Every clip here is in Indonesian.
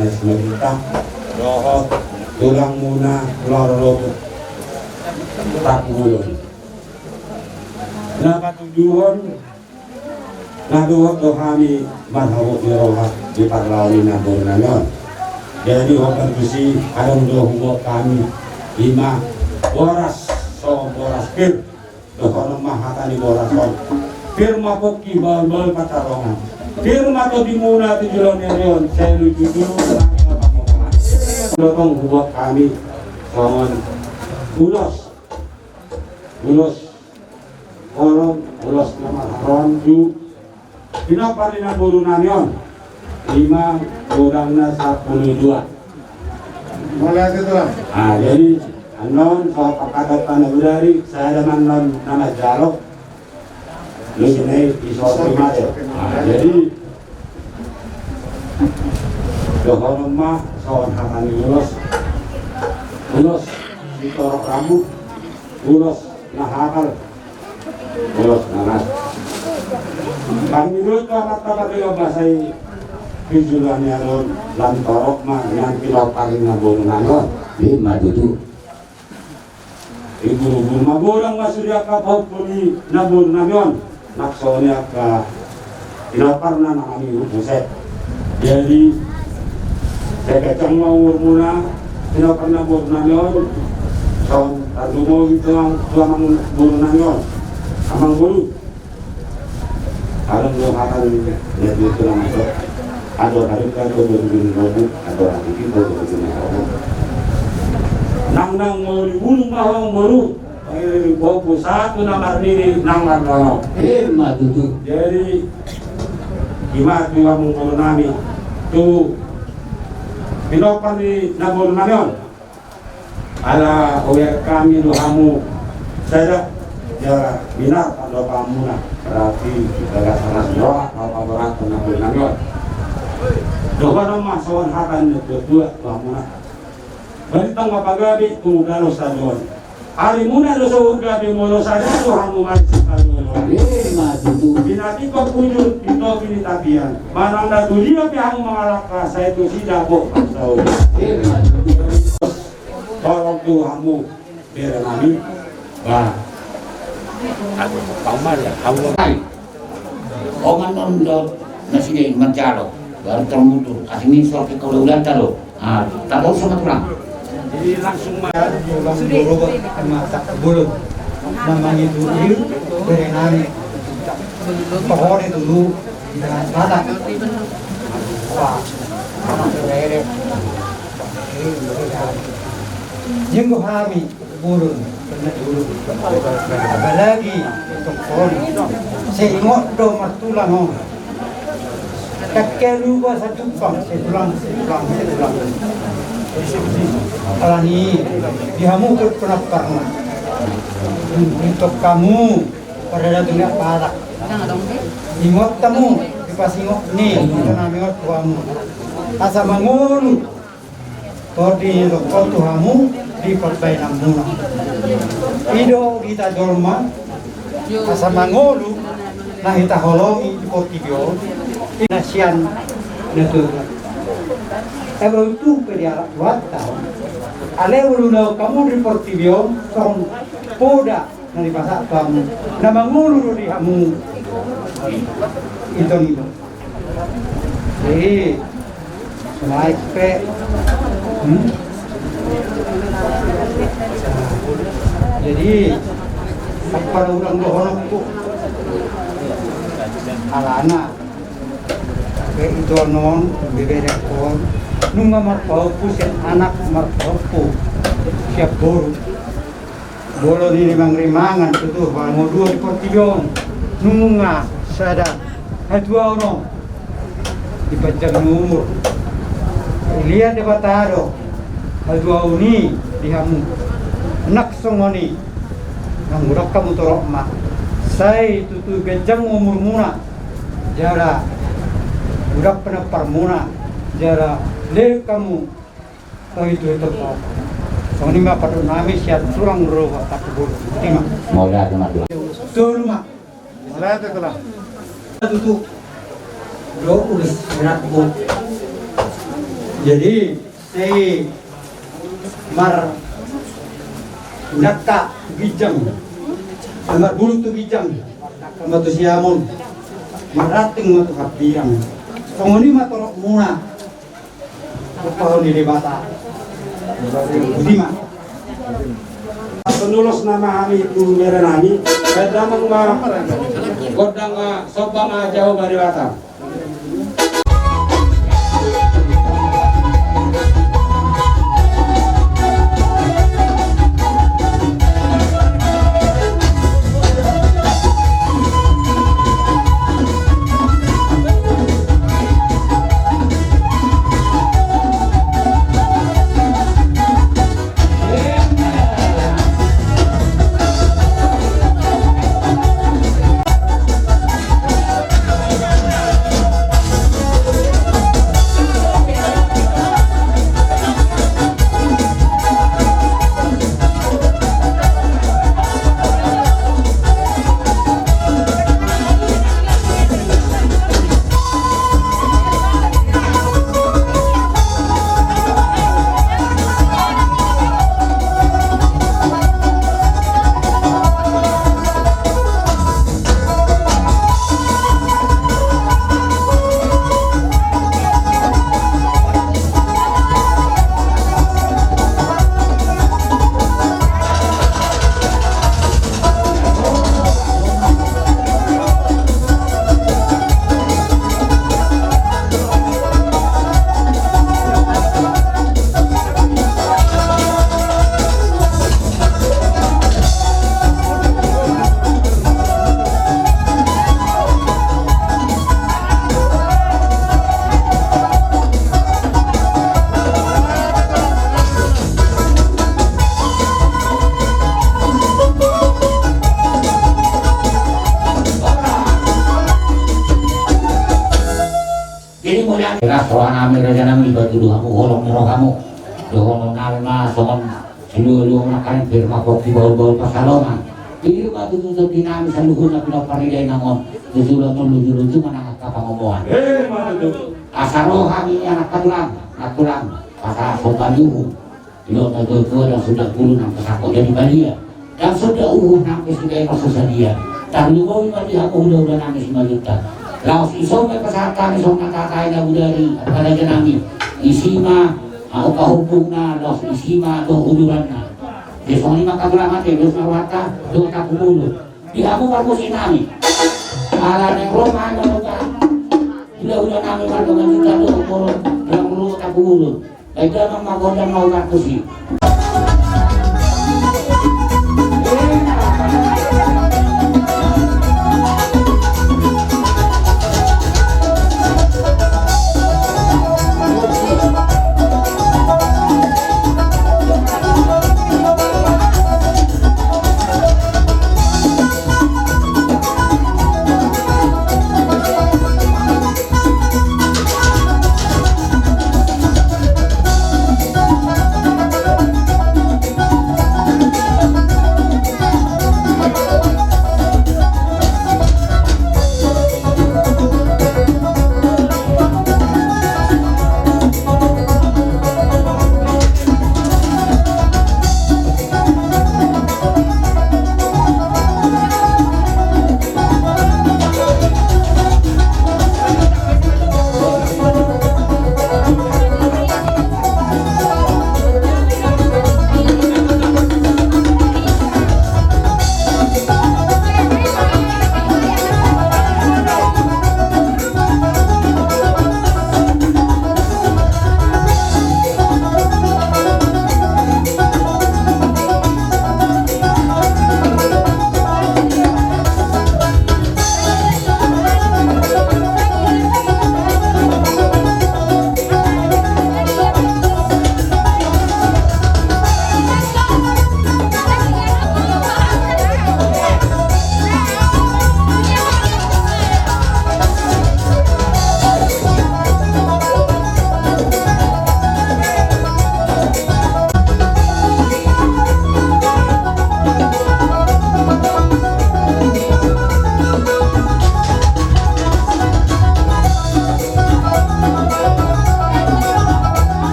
na kita. Rohot, tulang muna, lorong, takbulon. Nakatujuan, naduhot do kami manhawot ni rohat di parlawin na Bornanyon. Jadi hokan kusi kadang do huwag kami 5 oras so oras pir do kono mahata ni oras on. Firma poki bal patarongan. Firma to di muna di julon yon saya lucu dulu potong buat kami kawan ulos nama ronju kenapa dina burunan yon 5 kurangnya 12 mulai itu jadi anon kalau kakak tanah udari saya dengan non nama jalok lu sini iso prima jadi dohon mah soal hakani ulos ditorok rambut ulos nahakal ulos nanas kami dulu kata-kata dia bahasai tujuannya lon lan torok mah yang kilo paling nabung nanon 5 tujuh ibu maburang masudya kapau puni nabung nanon naksonya ke inaparna nangani buset jadi saya kacang mau muna tinapar na Bornanyon so tadumo ito ang tuamang Bornanyon amang bulu alam mo hakan net dito lang ito ado harin ka ko berbin robo ado lagi kita berbin robo nang mau dibulung mahong baru ay bobo satu namar nini namar no 5 tujuh jadi gimana tuh amang bulu nami tuh pinopan ni nabol namin ala uwer kami dohamu saya ya binar pada kamu na berarti kita salah doa apa berat nabol namin doa nama sawan hakan berdua kamu na balitang mapagabi tunggal sadon hari muna do sa gabi mo sa dohamu masih kadon 5 tujuh binati ko pujud ito pinitapian manang natuliya pihang mga lakas sa ito si Dabo so tolong Tuhanmu biar kami bah paman ya kamu ongan nondot nasi mancalo baru termutu asing sok ke kaulan talo tak tahu sama tulang jadi langsung sudah robot masak bulu namanya dulu dari nani pohon itu dulu dengan badak wah beres jenggo kami burun kena dulu apalagi untuk pohon seingot do martulang hong kakek lupa satu pang setulang alani dihamu pernah untuk kamu pada datangnya parak ingot kamu dipas ingot nih kita namanya tuamu asa mangulu todi lokal tuamu di perbai namuna ido kita dolma asa mangulu nah kita holongi di portibio nasian netur Ebo itu pedia buat tahu. Ale ulu kamu di portibio song poda nari pasak kamu. Nama ngulu di kamu. Itu. Jadi selain pe, jadi apa orang dohonok tu alana. Itu non bebek kon nunga marpau puset anak marpau siap boru bolo di rimang-rimangan itu mau dua di portillon nunga sada dua orang di panjang umur lihat di batado dua uni di hamu nak songoni nang murak kamu torok mak saya tutu genjang umur muna jara udah pernah permuna jara le kamu itu so ini mah pada nami siap surang roh tak bulu terima mau lihat sama dua tuh rumah malah itu kelah tutup do ulis berat bu Jadi saya mar nakka bijang, mar bulu tu bijang, matu siamun, marating matu kapirang. Pengoni matorok muna, kepahon di bata, budima. Penulis nama kami itu merah nami, kadang godang sobang jauh dari Batam. Kira soal nami raja nami batu dua kamu holong nero kamu dohong nalma soal seluruh makan firma kopi bau-bau pasalongan ini batu tutup dinami seluruh nabi naparidai namon tujuh lucu mana kata ngomongan asaro kami anak katulang pasal sopan juhu ilo tua dan sudah puluh enam pesako jadi balia dan sudah sampai sudah ekor dia dan lupa mati aku udah nangis 5 juta. Laos isong may pasatan, isong nakakain na budari at talaga namin isima, ako kahubog na, laos isima, doon uluran na. Isong lima kagulaman, Diyos na wata, doon na pumulot. Di ako parpusin namin. Ala ng Roma, ano ka? Ula-ula namin marungan kita doon, puro, dalang pumulot na pumulot. Ay dalang magandang mauparpusin.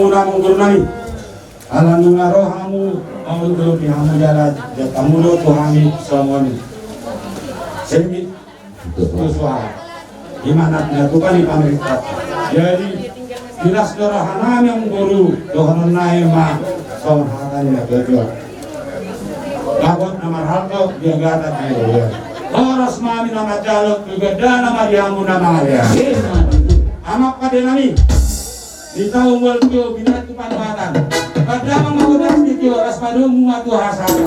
namung guru nami. Alam nunga rohamu mau guru pihamu jalan jatamu lo tuhami somoni. Semi itu suara. Gimana tidak tuh kan pemerintah. Jadi jelas rohanami yang guru dohanan naima som hakanya kerja. Labot nama halko dia gata dia. Horas mami nama jaluk juga dana nama diamu nama ya. Amak pada nami. Di tahun walkyo binat kepanwatan. Kadang mengakudas di kyo ras padung muatu hasara.